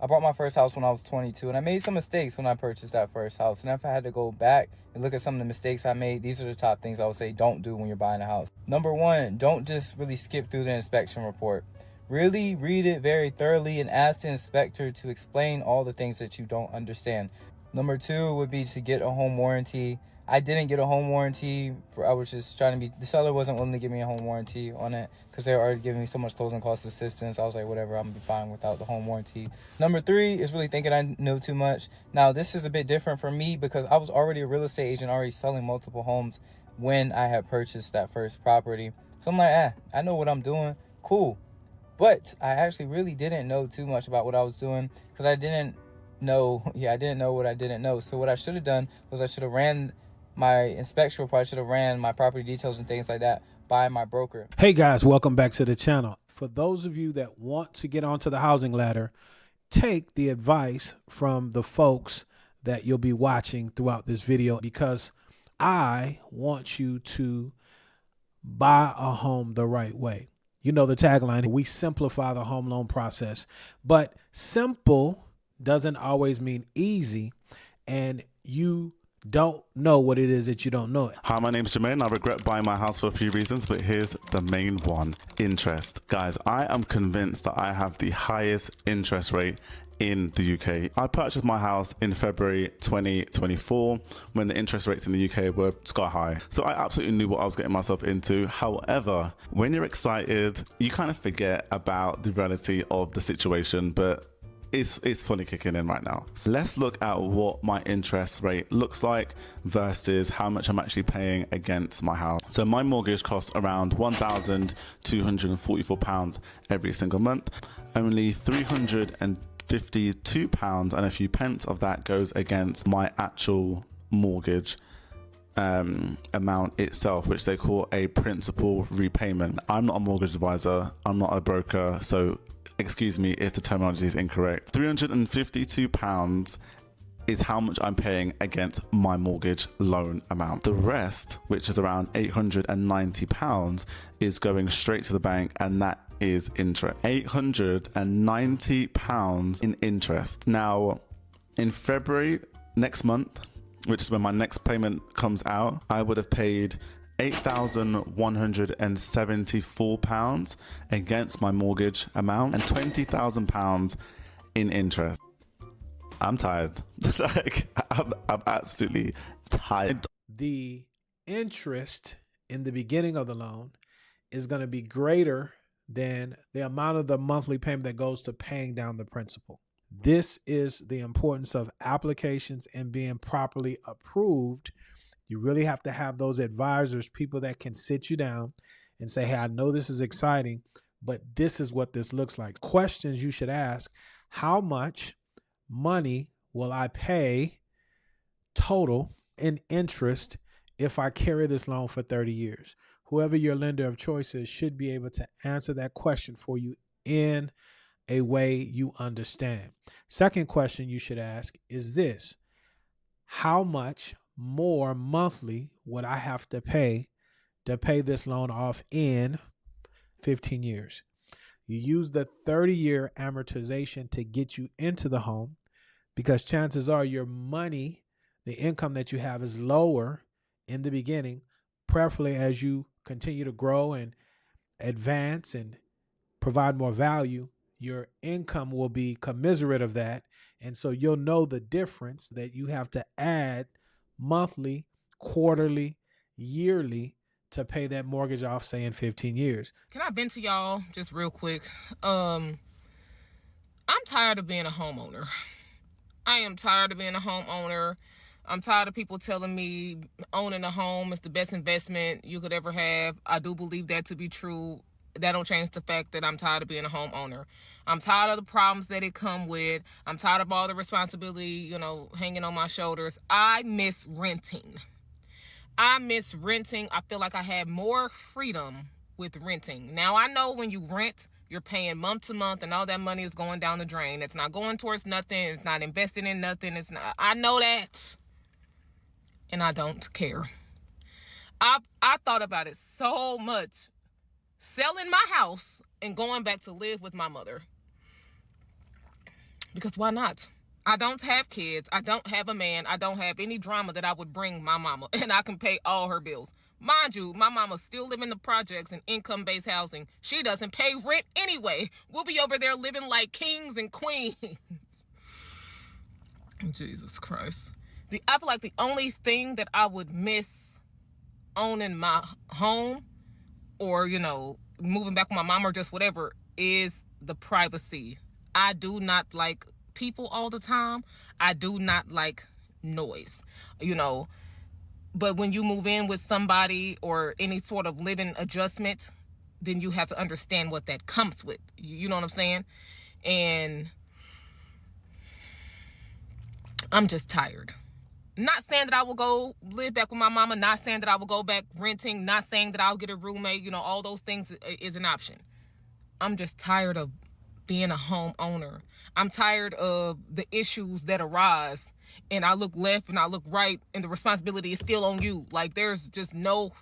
I bought my first house when I was 22, and I made some mistakes when I purchased that first house. And if I had to go back and look at some of the mistakes I made, these are the top things I would say don't do when you're buying a house. Number one, don't just really skip through the inspection report. Really read it very thoroughly and ask the inspector to explain all the things that you don't understand. Number two would be to get a home warranty. I didn't get a home warranty. I was just trying to the seller wasn't willing to give me a home warranty on it because they were already giving me so much closing cost assistance. I was like, whatever, I'm gonna be fine without the home warranty. Number three is really thinking I know too much. Now, this is a bit different for me because I was already a real estate agent, already selling multiple homes when I had purchased that first property. So I'm like, I know what I'm doing. Cool. But I actually really didn't know too much about what I was doing because I didn't know what I didn't know. So what I should have done was I should have ran my inspection report. I should have ran my property details and things like that by my broker. Hey guys, welcome back to the channel. For those of you that want to get onto the housing ladder, take the advice from the folks that you'll be watching throughout this video, because I want you to buy a home the right way. You know the tagline, we simplify the home loan process, but simple doesn't always mean easy, and you don't know what it is that you don't know. Hi, my name's Jermaine. I regret buying my house for a few reasons, but here's the main one: interest. Guys, I am convinced that I have the highest interest rate in the UK. I purchased my house in February 2024 when the interest rates in the UK were sky high. So I absolutely knew what I was getting myself into. However, when you're excited, you kind of forget about the reality of the situation, but it's fully kicking in right now. So let's look at what my interest rate looks like versus how much I'm actually paying against my house. So my mortgage costs around £1,244 every single month. Only £352 and a few pence of that goes against my actual mortgage amount itself, which they call a principal repayment. I'm not a mortgage advisor, I'm not a broker, so excuse me if the terminology is incorrect. £352 is how much I'm paying against my mortgage loan amount. The rest, which is around £890, is going straight to the bank, and that is interest. £890 in interest. Now, in February next month, which is when my next payment comes out, I would have paid £8,174 against my mortgage amount and £20,000 in interest. I'm tired. Like, I'm absolutely tired. The interest in the beginning of the loan is going to be greater than the amount of the monthly payment that goes to paying down the principal. This is the importance of applications and being properly approved. You really have to have those advisors, people that can sit you down and say, hey, I know this is exciting, but this is what this looks like. Questions you should ask: how much money will I pay total in interest if I carry this loan for 30 years? Whoever your lender of choice is should be able to answer that question for you in a way you understand. Second question you should ask is this: how much more monthly would I have to pay this loan off in 15 years? You use the 30-year amortization to get you into the home, because chances are your money, the income that you have, is lower in the beginning. Preferably as you continue to grow and advance and provide more value, your income will be commensurate of that. And so you'll know the difference that you have to add monthly, quarterly, yearly to pay that mortgage off, say in 15 years. Can I vent to y'all just real quick? I'm tired of being a homeowner. I am tired of being a homeowner. I'm tired of people telling me owning a home is the best investment you could ever have. I do believe that to be true. That don't change the fact that I'm tired of being a homeowner. I'm tired of the problems that it come with. I'm tired of all the responsibility, hanging on my shoulders. I miss renting. I feel like I had more freedom with renting. Now, I know when you rent, you're paying month to month and all that money is going down the drain. It's not going towards nothing. It's not investing in nothing. I know that. And I don't care. I thought about it so much. Selling my house and going back to live with my mother. Because why not? I don't have kids. I don't have a man. I don't have any drama that I would bring my mama, and I can pay all her bills. Mind you, my mama still live in the projects and income-based housing. She doesn't pay rent anyway. We'll be over there living like kings and queens. Jesus Christ. I feel like the only thing that I would miss owning my home, or, you know, moving back with my mom or just whatever, is the privacy. I do not like people all the time. I do not like noise, you know. But when you move in with somebody or any sort of living adjustment, then you have to understand what that comes with. You know what I'm saying? And I'm just tired. Not saying that I will go live back with my mama, not saying that I will go back renting, not saying that I'll get a roommate, you know, all those things is an option. I'm just tired of being a homeowner. I'm tired of the issues that arise, and I look left and I look right, and the responsibility is still on you. Like, there's just no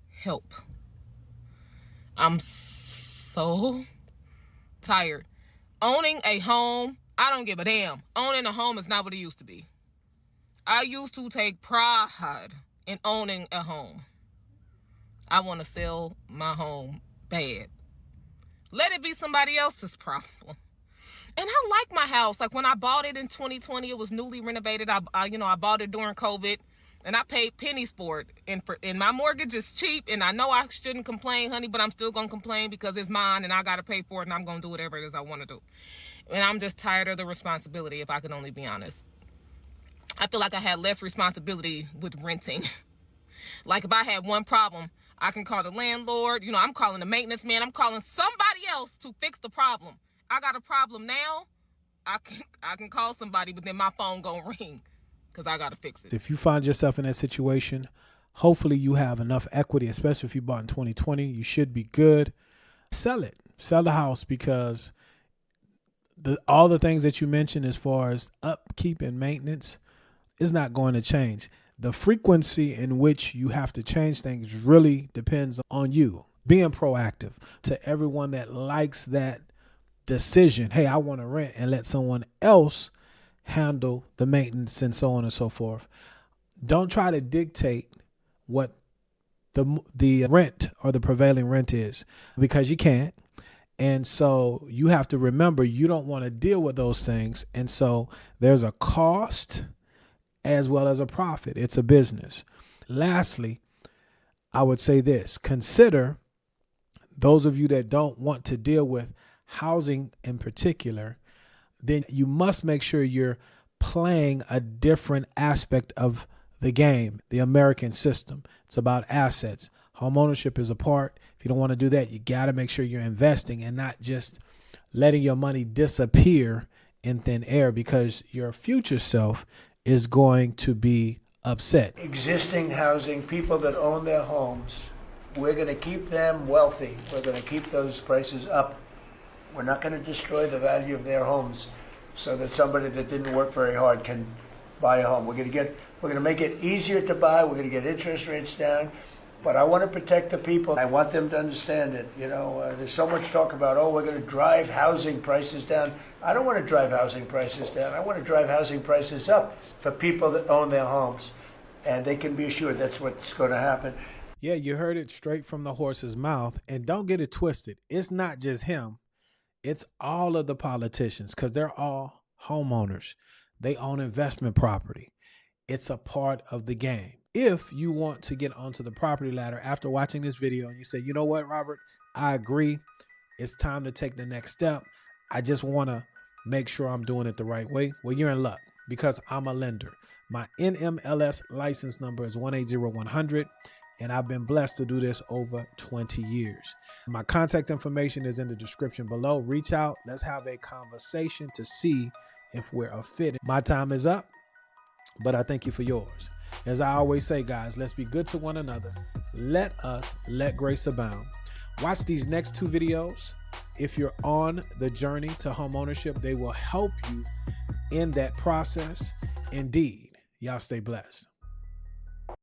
help. I'm so tired. Owning a home, I don't give a damn. Owning a home is not what it used to be. I used to take pride in owning a home. I want to sell my home bad. Let it be somebody else's problem. And I like my house. Like, when I bought it in 2020, it was newly renovated. I bought it during COVID, and I paid pennies for it. And my mortgage is cheap, and I know I shouldn't complain, honey, but I'm still going to complain because it's mine, and I got to pay for it, and I'm going to do whatever it is I want to do. And I'm just tired of the responsibility, if I can only be honest. I feel like I had less responsibility with renting. Like, if I had one problem, I can call the landlord. You know, I'm calling the maintenance man. I'm calling somebody else to fix the problem. I got a problem now. I can call somebody, but then my phone gonna ring because I gotta fix it. If you find yourself in that situation, hopefully you have enough equity, especially if you bought in 2020. You should be good. Sell it. Sell the house, because all the things that you mentioned as far as upkeep and maintenance is not going to change. The frequency in which you have to change things really depends on you being proactive. To everyone that likes that decision, hey, I want to rent, and let someone else handle the maintenance and so on and so forth. Don't try to dictate what the rent or the prevailing rent is, because you can't. And so you have to remember, you don't want to deal with those things. And so there's a cost as well as a profit. It's a business. Lastly, I would say this: consider those of you that don't want to deal with housing in particular, then you must make sure you're playing a different aspect of the game, the American system. It's about assets. Homeownership is a part. If you don't want to do that, you got to make sure you're investing and not just letting your money disappear in thin air, because your future self is going to be upset. Existing housing, people that own their homes, we're going to keep them wealthy. We're going to keep those prices up. We're not going to destroy the value of their homes so that somebody that didn't work very hard can buy a home. We're going to make it easier to buy. We're going to get interest rates down. But I want to protect the people. I want them to understand it. You know, there's so much talk about, oh, we're going to drive housing prices down. I don't want to drive housing prices down. I want to drive housing prices up for people that own their homes. And they can be assured that's what's going to happen. Yeah, you heard it straight from the horse's mouth. And don't get it twisted. It's not just him. It's all of the politicians, because they're all homeowners. They own investment property. It's a part of the game. If you want to get onto the property ladder after watching this video and you say, you know what, Robert, I agree. It's time to take the next step. I just want to make sure I'm doing it the right way. Well, you're in luck, because I'm a lender. My NMLS license number is 180100, and I've been blessed to do this over 20 years. My contact information is in the description below. Reach out. Let's have a conversation to see if we're a fit. My time is up, but I thank you for yours. As I always say, guys, let's be good to one another. Let grace abound. Watch these next 2 videos. If you're on the journey to homeownership, they will help you in that process. Indeed, y'all stay blessed.